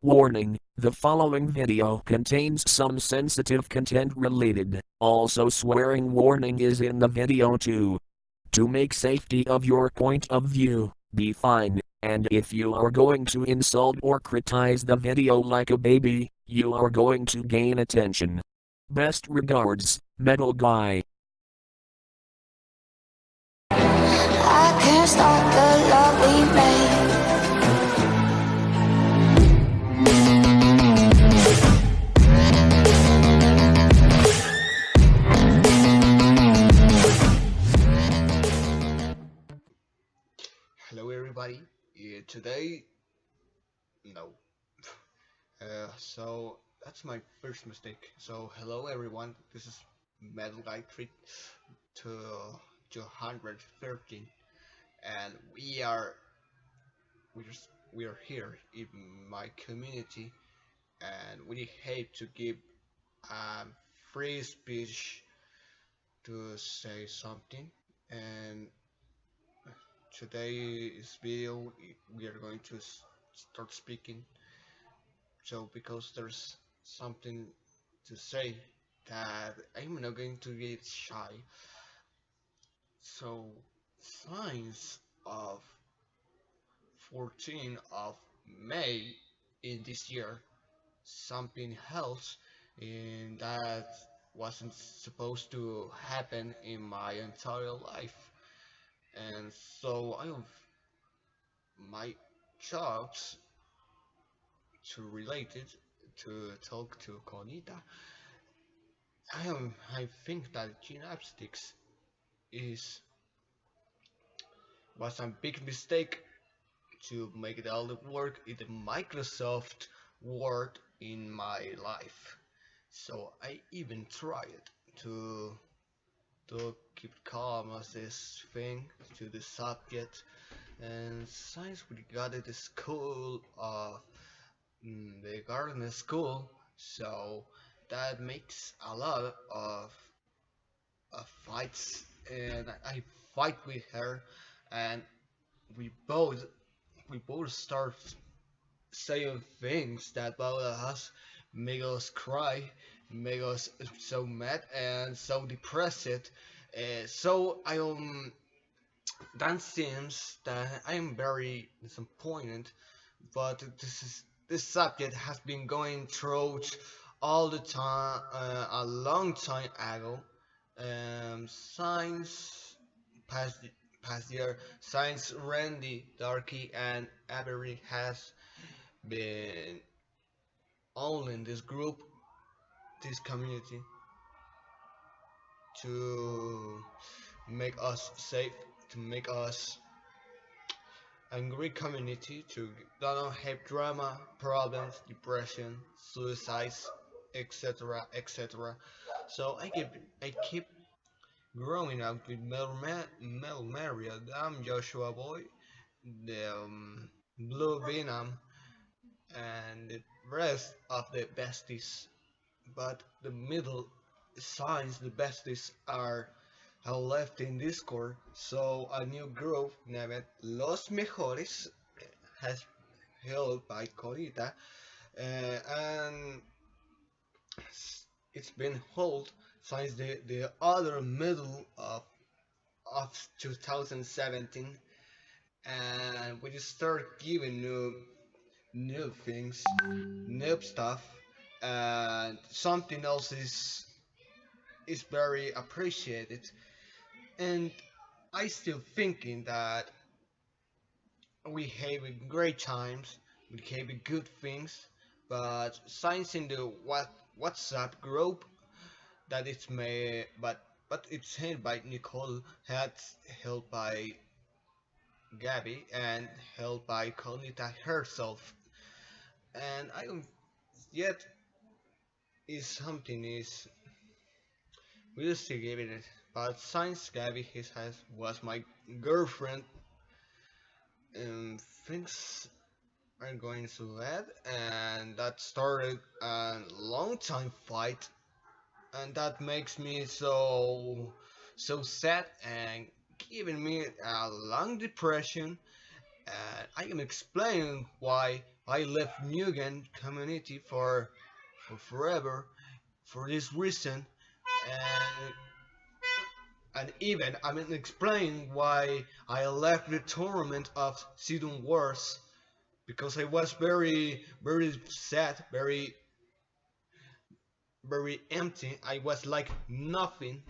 Warning, the following video contains some sensitive content related, also swearing warning is in the video too. To make safety of your point of view, be fine, and if you are going to insult or criticize the video like a baby, you are going to gain attention. Best regards, Metal Guy. I can't stop the love we made. Hello everybody, today, no, so that's my first mistake. So hello everyone, this is Metal Guy Treat to 213, and we are here in my community, and we hate to give free speech to say something. And today's video we are going to start speaking, so because there's something to say that I'm not going to get shy. So signs of 14th of May in this year, something else in that wasn't supposed to happen in my entire life. And so I have my thoughts to relate it to talk to Conita. I think that gymnastics is was a big mistake to make it all work in the Microsoft Word in my life. So I even tried to keep calm as this thing to the subject, and since we got at the school of the garden school, so that makes a lot of fights, and I fight with her, and we both we both start saying things that both of us make us cry, make us so mad and so depressed. So that seems that I am very disappointed, but this subject has been going through all the time, a long time ago. Science past past year, Science, Randy, Darky, and Avery has been all in this group, this community, to make us safe, to make us a great community, to not have drama, problems, depression, suicides, etc., etc. So I keep growing up with Mel Maria, I'm Joshua Boy, the Blue Venom, and the rest of the besties. But the middle signs, the besties are left in Discord, so a new group named Los Mejores has held by Corita, and it's been held since the other middle of 2017, and we just start giving new things, new stuff, and something else is very appreciated. And I still thinking that we have great times, we have good things, but science in the WhatsApp group that it's made, but it's held by Nicole, had held by Gabby, and held by Conita herself. And I don't yet is something is we'll still give it, but since Gabby his has was my girlfriend, things are going so bad, and that started a long time fight, and that makes me so sad and giving me a long depression. And I am explaining why I left Mugen community for forever for this reason, and even I mean explain why I left the tournament of Season Wars because I was very sad, very empty. I was like nothing.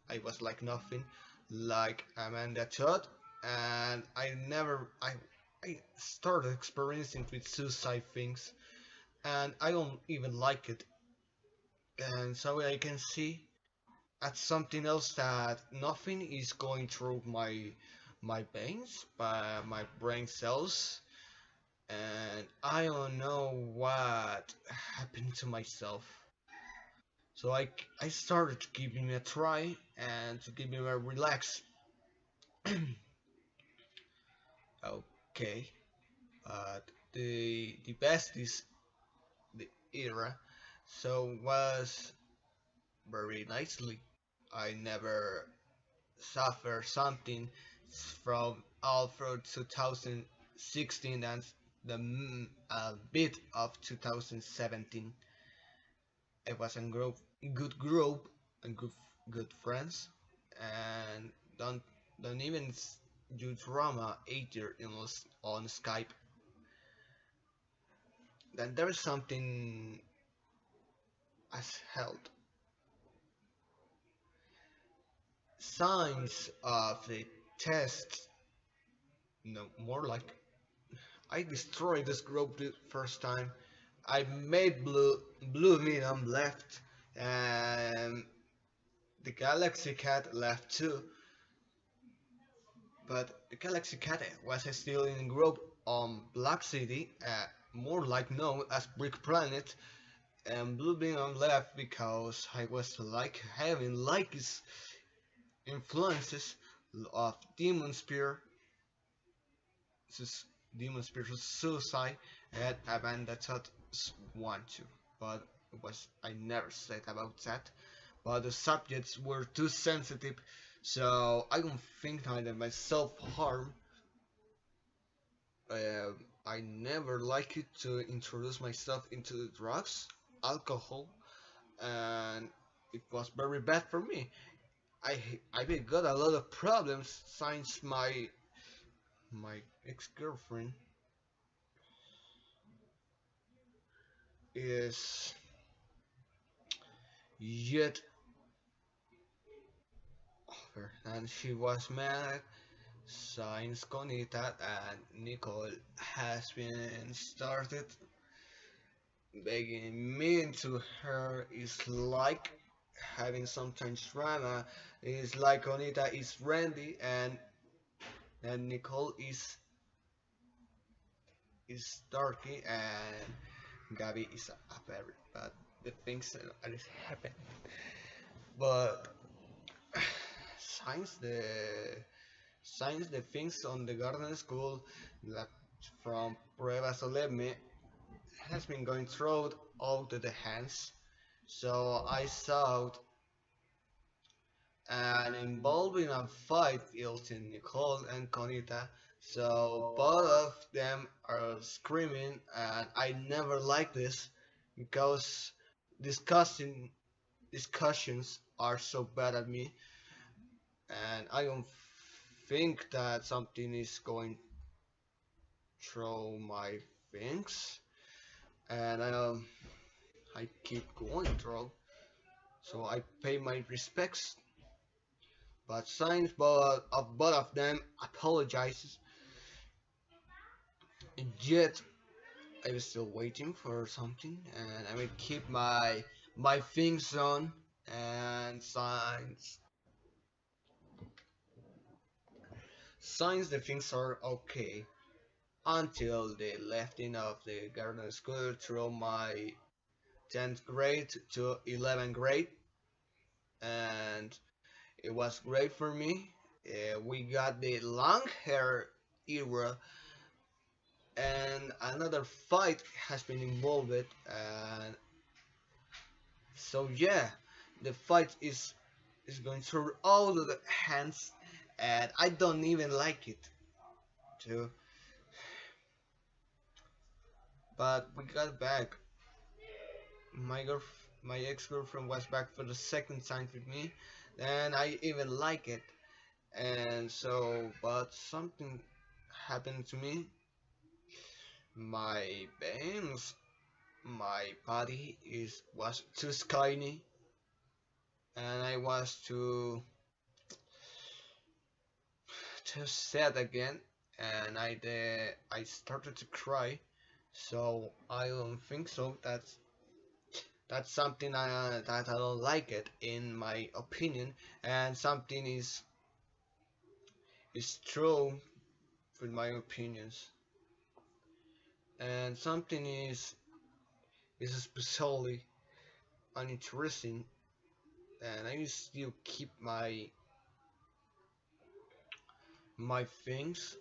I was like nothing, like Amanda thought, and I started experiencing with suicide things, and I don't even like it. And so I can see at something else that nothing is going through my veins, by my brain cells, and I don't know what happened to myself. So I started to give him a try and to give him a relax. Okay, the best is the era, so was very nicely. I never suffered something from all through 2016 and the bit of 2017. It was a group, and good friends, and don't even do drama either on Skype. Then there is something as held signs of the test. No, more like I destroyed this group the first time. I made blue medium left, and the Galaxy Cat left too. But the Galaxy Cat was still in group on Black City, more like known as Brick Planet, and Blue Beam left because I was like having like his influences of Demon Spear, Demon Spear's suicide, and Amanda thought want to, but it was I never said about that. But the subjects were too sensitive, so I don't think I did myself harm. Uh, I never liked it to introduce myself into the drugs, alcohol, and it was very bad for me. I got a lot of problems since my ex-girlfriend is yet over, and she was mad since Conita and Nicole has been started begging me to her. Is like having sometimes drama. Is like Conita is Randy and Nicole is Darky and Gabby is a fairy. But the things that is happening. But since the things on the garden school that from Prueba Solemne has been going through out of the hands. So I saw an involving a fight between Nicole and Conita. So both of them are screaming, and I never like this because discussing discussions are so bad at me, and I don't think that something is going through my things, and I keep going through. So I pay my respects, but since both of them apologizes, yet I'm still waiting for something, and I will keep my things on, and signs the things are okay until the lefting of the garden school through my 10th grade to 11th grade, and it was great for me. We got the long hair era, and another fight has been involved, and so yeah, the fight is going through all of the hands, and I don't even like it too. but we got back. My ex-girlfriend was back for the second time with me, and I even like it. And so, but something happened to me. My veins, my body was too skinny, and I was too sad again, and I started to cry. So I don't think so. That's something that I don't like it in my opinion, and something is true with my opinions, and something is especially uninteresting, and I still keep my things,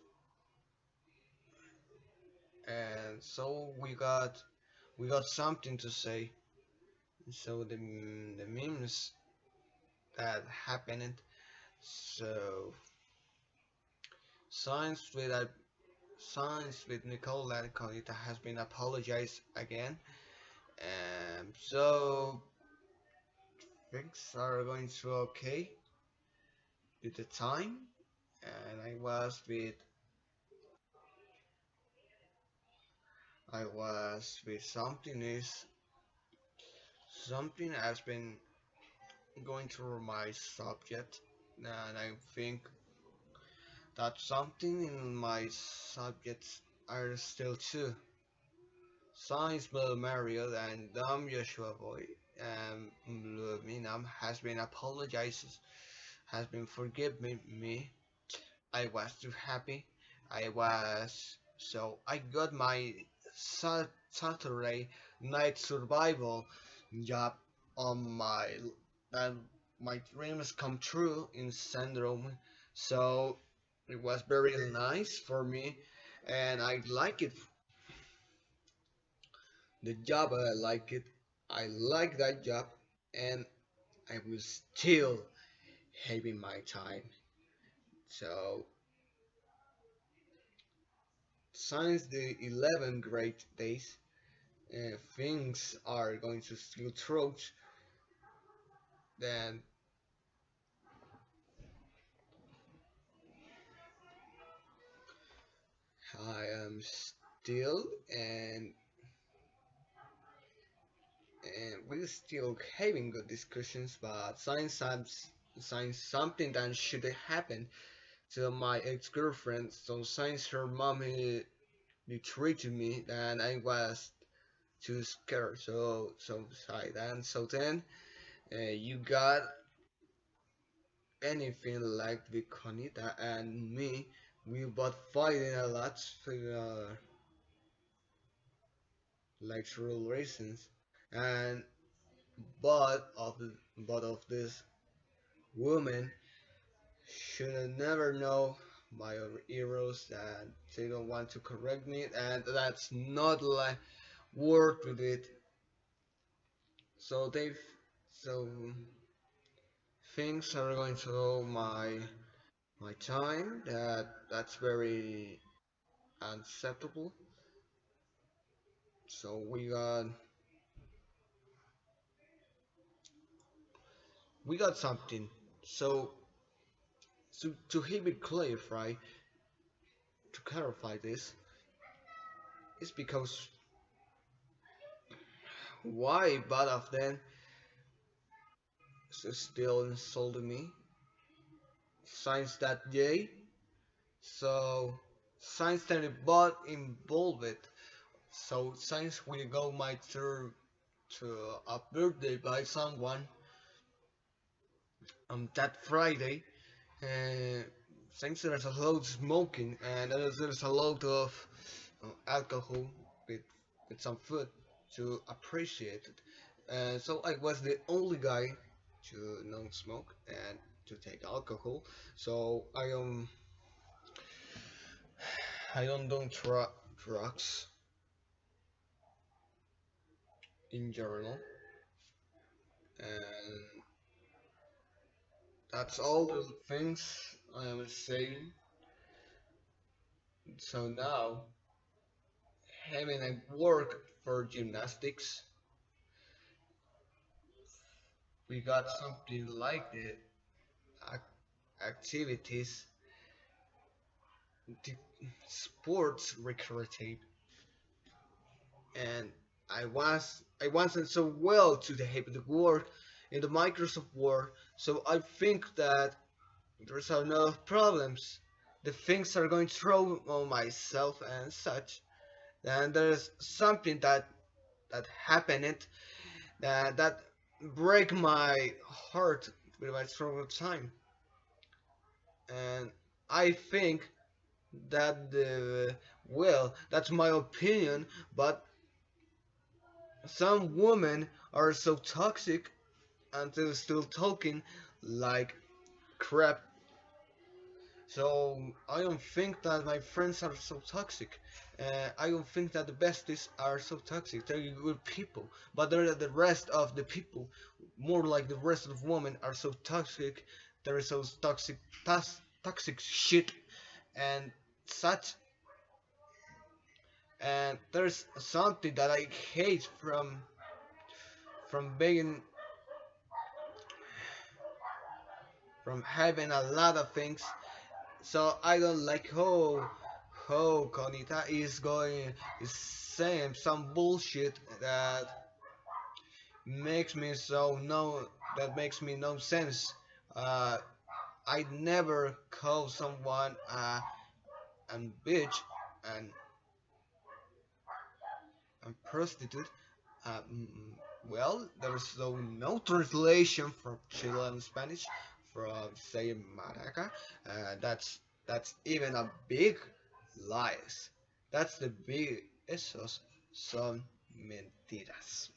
and so we got something to say. So the memes that happened. So science with a science with Nicole Lanicolita has been apologized again. So things are going to okay with the time, and I was with something has been going through my subject, and I think that something in my subjects are still too. Science Bill Mario and Dumb Joshua Boy and Minam has been apologizes, has been forgiving me. I was too happy. I got my Saturday night survival job on and my dreams come true in syndrome. So it was very nice for me, and I like it. The job, I like it. I like that job, and I will still having my time. So since the 11 great days, things are going to still through, then I am still and we're still having good discussions, but since something that should happen to my ex-girlfriend, so since her mom treated me, then I was too scared. So side and so then you got anything like with Conita and me, we both fighting a lot for like real reasons, and but of this woman should never know my heroes, and they don't want to correct me, and that's not like work with it. So so things are going to go my time. That's very unacceptable. So we got something. So to help me clarify this, is because why both of them still insulting me since that day. So since they both involved, so since we go my turn to a birthday by someone on that Friday, uh, since there's a lot of smoking and there's a lot of alcohol with some food to appreciate it. So I was the only guy to not smoke and to take alcohol. So I don't do drugs in general, and that's all the things I am saying. So now, having a work for gymnastics. We got something like the activities, the sports recreative, and I wasn't so well to the hybrid work in the Microsoft Word, so I think that there's a lot of problems. The things are going through on myself and such, and there's something that happened that break my heart with my struggle time, and I think that the well, that's my opinion, but some women are so toxic and they're still talking like crap. So I don't think that my friends are so toxic. I don't think that the besties are so toxic. They're good people, but they're the rest of the people, more like the rest of women, are so toxic. There is so toxic shit and such. And there's something that I hate from being from having a lot of things. So I don't like how Konita is saying some bullshit makes me so no that makes me no sense. Uh, I never call someone a bitch and a prostitute. Uh, mm, mm, well, there's no translation from Chilean Spanish from say maraca. That's even a big lies. That's the big esos son mentiras.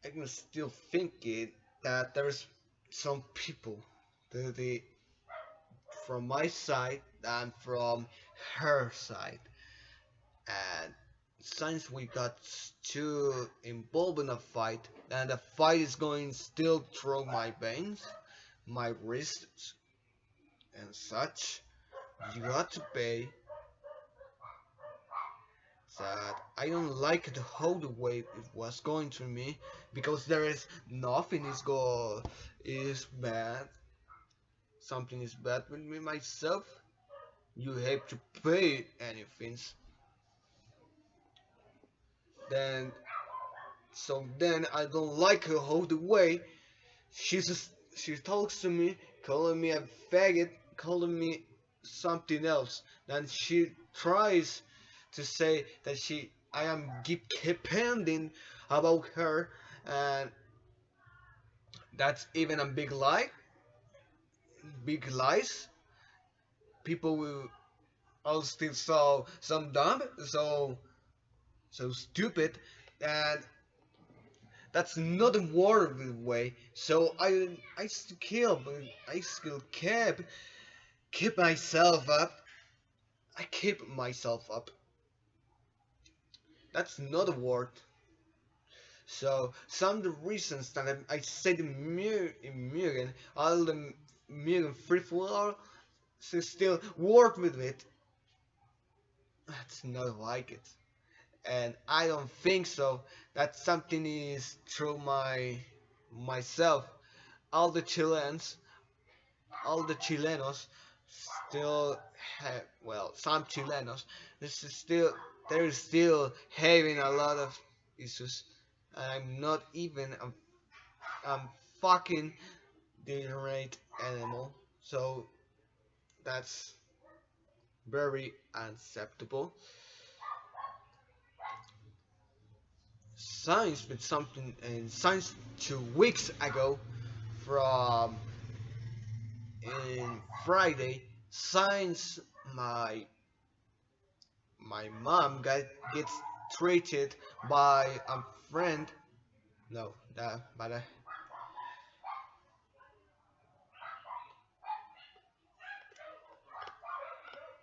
I'm still thinking that there's some people that they from my side and from her side, and since we got too involved in a fight, and the fight is going still through my veins, my wrists, and such, you got to pay that I don't like the whole way it was going to me because there is nothing is bad. Something is bad with me myself. You have to pay anything. Then then I don't like her whole way. She talks to me, calling me a faggot, calling me something else. Then she tries to say that I am depending about her, and that's even a big lie. Big lies. People will all still so dumb, so stupid, and that's not a word way. So I still keep myself up. I keep myself up. That's not a word. So some of the reasons that I said in Mugen, all the Mugen free floor, so still work with it. That's not like it, and I don't think so. That something is through myself. All the Chileans, all the Chilenos, still have some Chilenos. This is still they're still having a lot of issues. I'm not even a fucking degenerate animal, so that's very unacceptable. Science with something in science 2 weeks ago from in Friday. Science my mom gets treated by a friend. No, that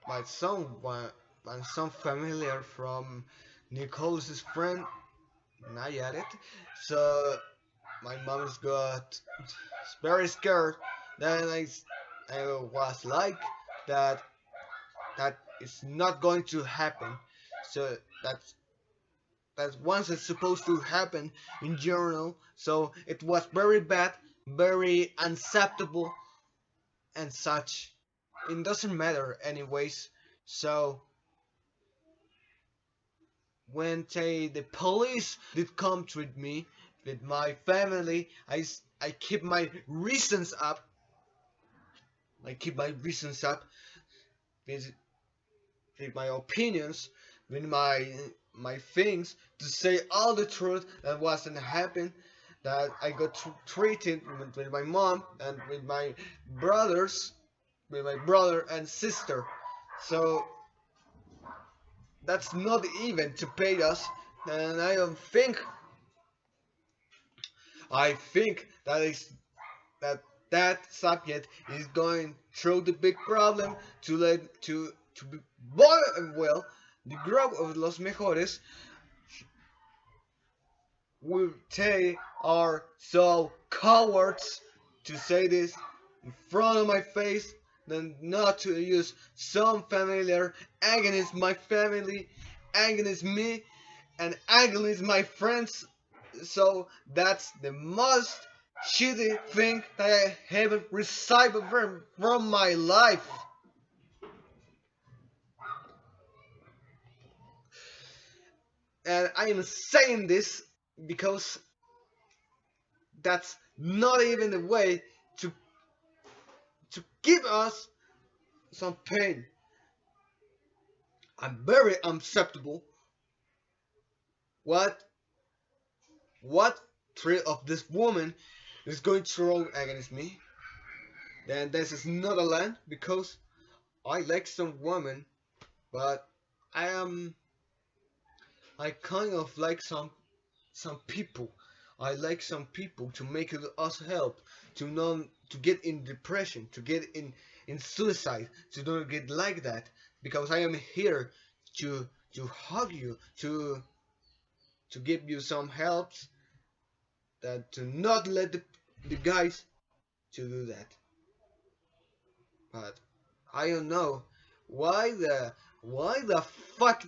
by someone by some familiar from Nicholas's friend Nayarit. So my mom's got very scared. Then I was like that it's not going to happen. So that's once it's supposed to happen in general. So it was very bad, very unacceptable, and such. It doesn't matter anyways. So when the police did come with me, with my family, I keep my reasons up. I keep my reasons up with, with my opinions, with my things, to say all the truth that wasn't happening, that I got treated with my mom and with my brothers, with my brother and sister. So that's not even to pay us, and I think that that subject is going through the big problem to be well, the group of los mejores they are so cowards to say this in front of my face than not to use some familiar against my family, against me, and against my friends. So that's the most shitty thing that I haven't received from my life. And I am saying this because that's not even the way to give us some pain. I'm very unacceptable. What three of this woman is going to throw against me? Then this is not a land because I like some women, but I kind of like some people. I like some people to make us help to not to get in depression, to get in suicide, to don't get like that. Because I am here to hug you, to give you some helps, that to not let the guys to do that. But I don't know why the fuck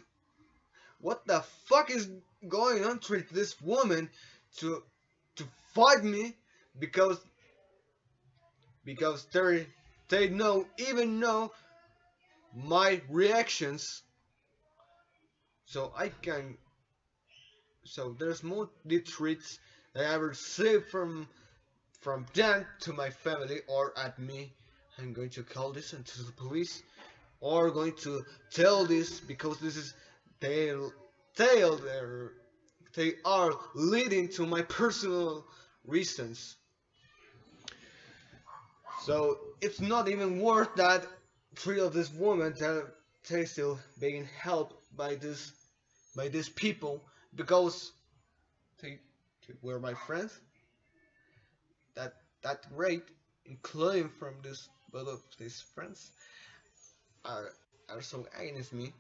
what the fuck is going on with this woman to to fight me because they know my reactions, so I can so there's more the treats that I received from them to my family or at me. I'm going to call this into the police or going to tell this because this is they tell they are leading to my personal reasons. So it's not even worth that three of these women that they still being helped by these people because they were my friends. That great, including from this both of these friends are so against me,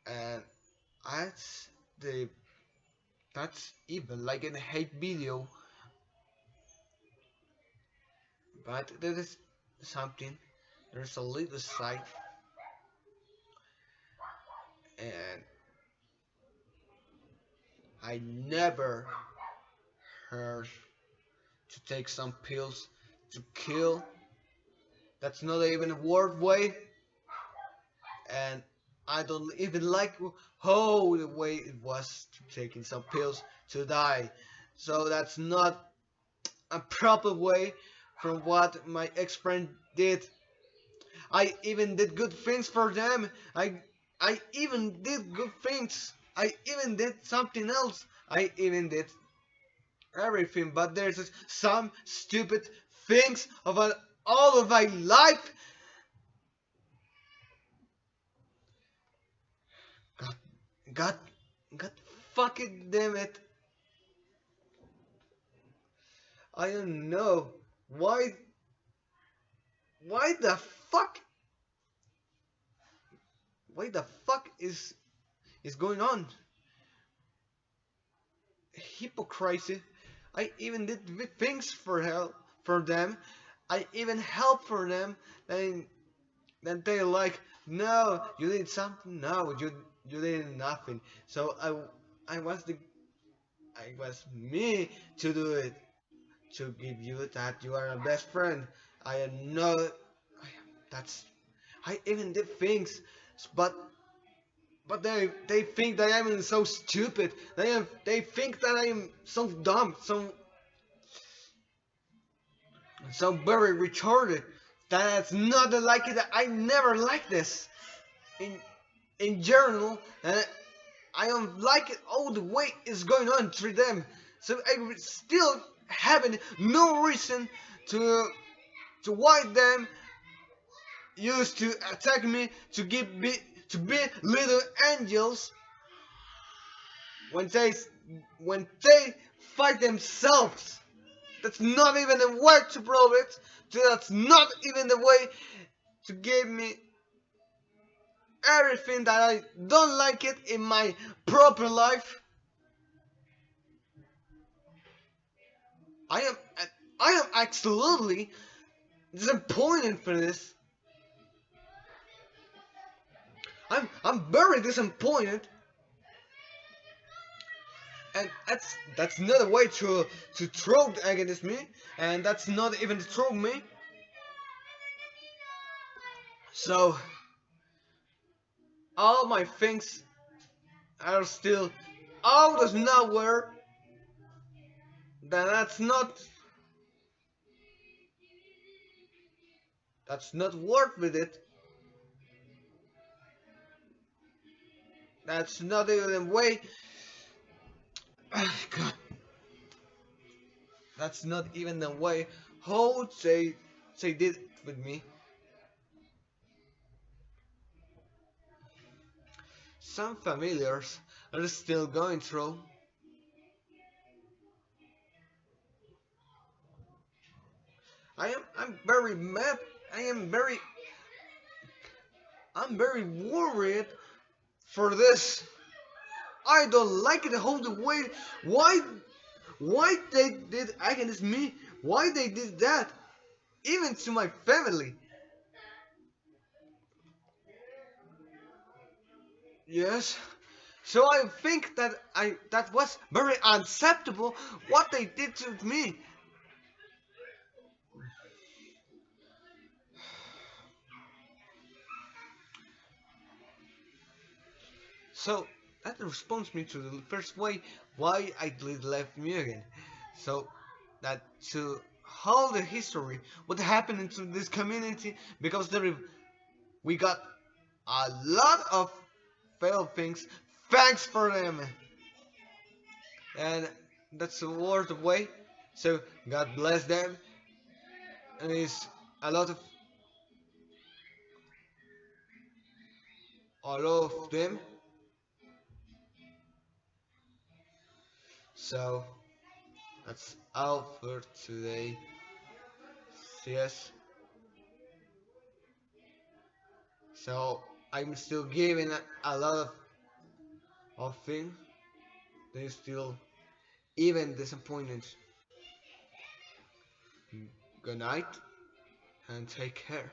and that's the that's even like in a hate video, but there is something. There's a little side, and I never heard to take some pills to kill. That's not even a word way, and I don't even like how the way it was to taking some pills to die. So that's not a proper way from what my ex-friend did. I even did good things for them. I even did good things. I even did something else. I even did everything, but there's just some stupid things about all of my life. God, God, God, fucking damn it! I don't know why the fuck, why the fuck is going on? Hypocrisy. I even did things for them. I even help for them. Then they like, no, you did something. No, you did nothing. So I was the I was me to do it, to give you that you are a best friend. I know that's I even did things, but they think that I'm so stupid. They think that I'm so dumb, so very retarded. That's not like it. I never like this. In in general, I don't like it all the way it's going on through them. So I still having no reason to why them used to attack me to be little angels when they fight themselves. That's not even the way to prove it. That's not even the way to give me everything that I don't like it in my proper life. I am I am absolutely disappointed for this. I'm very disappointed, and that's not a way to throw against me, and that's not even to throw me. So all my things are still out of nowhere. That's not worth with it. That's not even a way. God, that's not even the way how they did it with me. Some familiars are still going through. I'm very mad. I am very I'm very worried for this. I don't like it how the way why they did against me. Why they did that? Even to my family. Yes. So I think that was very unacceptable what they did to me. So that responds me to the first way why I left Mugen. So that to hold the history, what happened into this community, because we got a lot of failed things. Thanks for them, and that's the worst way. So God bless them, and it's a lot of all of them. So that's all for today. Yes. So I'm still giving a lot of things. They still even disappointed. Good night and take care.